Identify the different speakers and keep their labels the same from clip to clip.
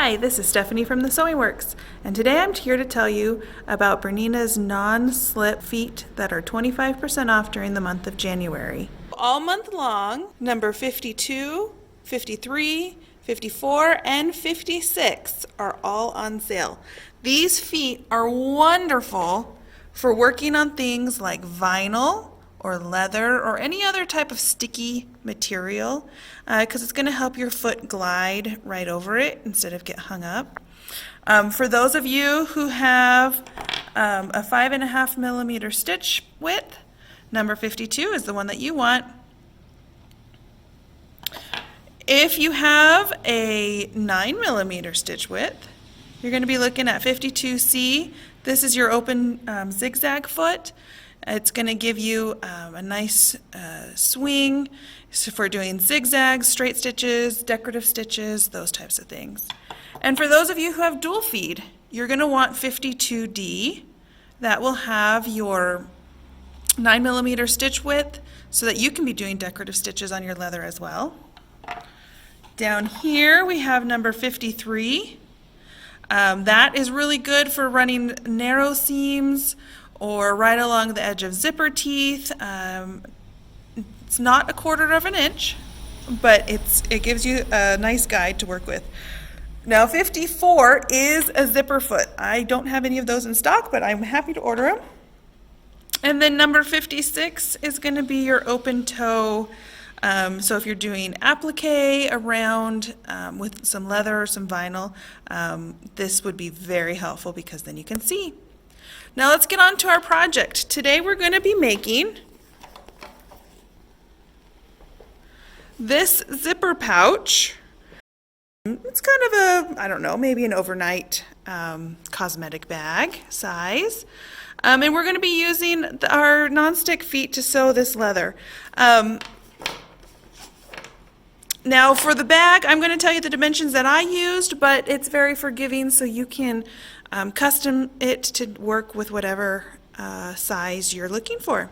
Speaker 1: Hi, this is Stephanie from the Sewing Works, and today I'm here to tell you about Bernina's non-slip feet that are 25% off during the month of January. All month long, number 52, 53, 54, and 56 are all on sale. These feet are wonderful for working on things like vinyl or leather or any other type of sticky material because it's going to help your foot glide right over it instead of get hung up. For those of you who have a 5.5 millimeter stitch width, number 52 is the one that you want. If you have a 9 millimeter stitch width, you're going to be looking at 52C. This is your open zigzag foot. It's going to give you a nice swing for doing zigzags, straight stitches, decorative stitches, those types of things. And for those of you who have dual feed, you're going to want 52D. That will have your 9 millimeter stitch width so that you can be doing decorative stitches on your leather as well. Down here we have number 53. That is really good for running narrow seams or right along the edge of zipper teeth. It's not 1/4 of an inch, but it gives you a nice guide to work with. Now 54 is a zipper foot. I don't have any of those in stock, but I'm happy to order them. And then number 56 is going to be your open toe. So if you're doing applique around with some leather or some vinyl, this would be very helpful because then you can see. Now let's get on to our project. Today we're going to be making this zipper pouch. It's kind of a, I don't know, maybe an overnight cosmetic bag size. And we're going to be using our nonstick feet to sew this leather. Now for the bag, I'm going to tell you the dimensions that I used, but it's very forgiving, so you can custom it to work with whatever size you're looking for.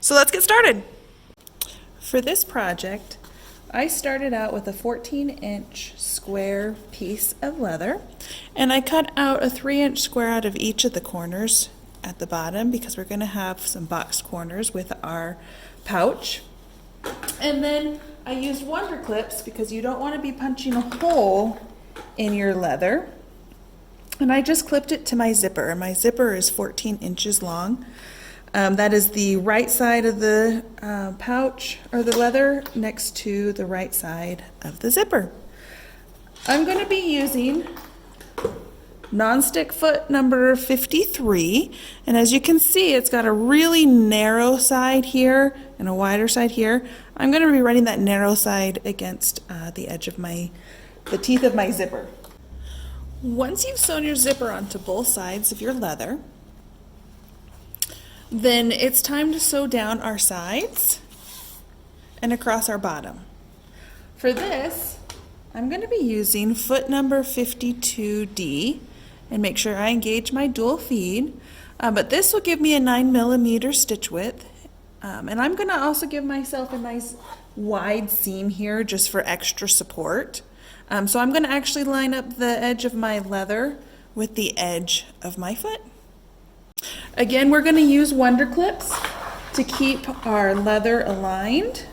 Speaker 1: So let's get started. For this project, I started out with a 14-inch square piece of leather, and I cut out a 3-inch square out of each of the corners at the bottom because we're going to have some boxed corners with our pouch. And then I used wonder clips because you don't want to be punching a hole in your leather. And I just clipped it to my zipper. My zipper is 14 inches long. That is the right side of the pouch or the leather next to the right side of the zipper. I'm going to be using nonstick foot number 53, and as you can see, it's got a really narrow side here and a wider side here. I'm going to be running that narrow side against the edge of the teeth of my zipper. Once you've sewn your zipper onto both sides of your leather, then it's time to sew down our sides and across our bottom. For this, I'm going to be using foot number 52D, and make sure I engage my dual feed, but this will give me a 9 millimeter stitch width, and I'm going to also give myself a nice wide seam here just for extra support. So I'm going to actually line up the edge of my leather with the edge of my foot. Again, we're going to use wonder clips to keep our leather aligned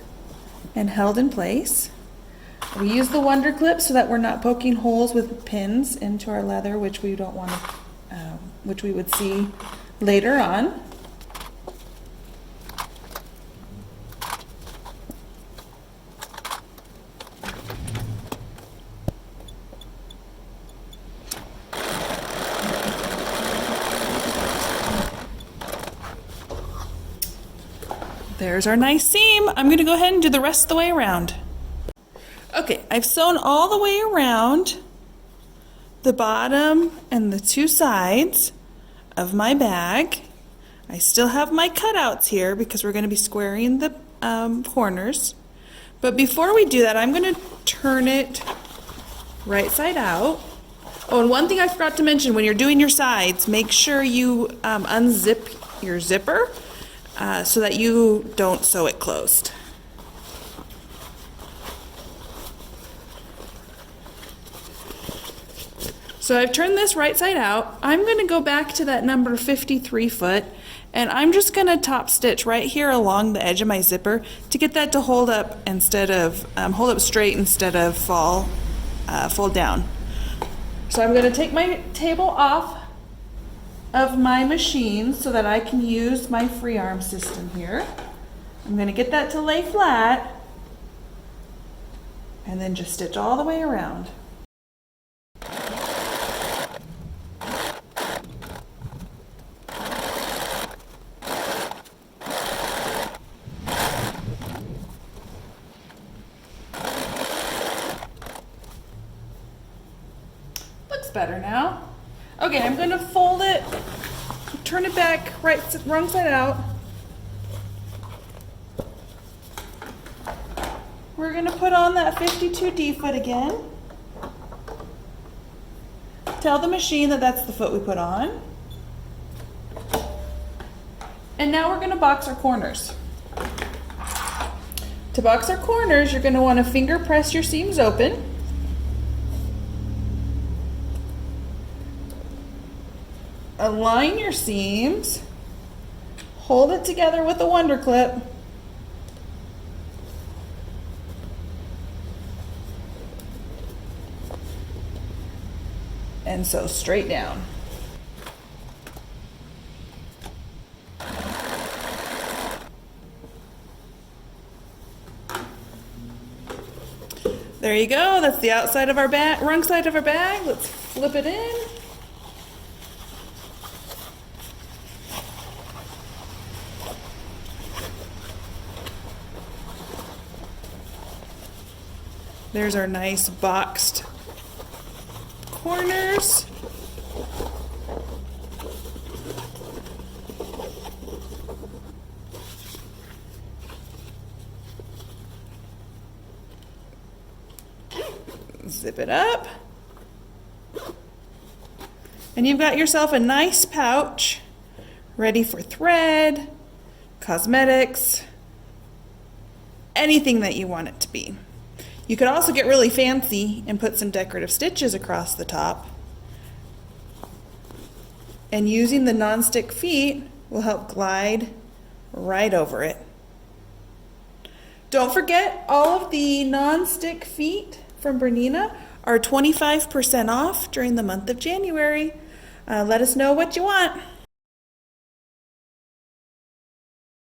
Speaker 1: and held in place. We use the wonder clips so that we're not poking holes with pins into our leather, which we don't want to, which we would see later on. There's our nice seam. I'm going to go ahead and do the rest of the way around. Okay, I've sewn all the way around the bottom and the two sides of my bag. I still have my cutouts here because we're going to be squaring the corners. But before we do that, I'm going to turn it right side out. Oh, and one thing I forgot to mention, when you're doing your sides, make sure you unzip your zipper so that you don't sew it closed. So I've turned this right side out. I'm going to go back to that number 53 foot, and I'm just going to top stitch right here along the edge of my zipper to get that to hold up instead of hold up straight instead of fold down. So I'm going to take my table off of my machine so that I can use my free arm system here. I'm going to get that to lay flat and then just stitch all the way around. Looks better now. Okay, I'm going to fold it, turn it back, wrong side out. We're going to put on that 52D foot again. Tell the machine that that's the foot we put on. And now we're going to box our corners. To box our corners, you're going to want to finger press your seams open. Align your seams. Hold it together with a wonder clip. And sew straight down. There you go. That's the outside of our bag, wrong side of our bag. Let's flip it in. There's our nice boxed corners. Zip it up. And you've got yourself a nice pouch ready for thread, cosmetics, anything that you want it to be. You could also get really fancy and put some decorative stitches across the top. And using the non-stick feet will help glide right over it. Don't forget, all of the non-stick feet from Bernina are 25% off during the month of January. Let us know what you want.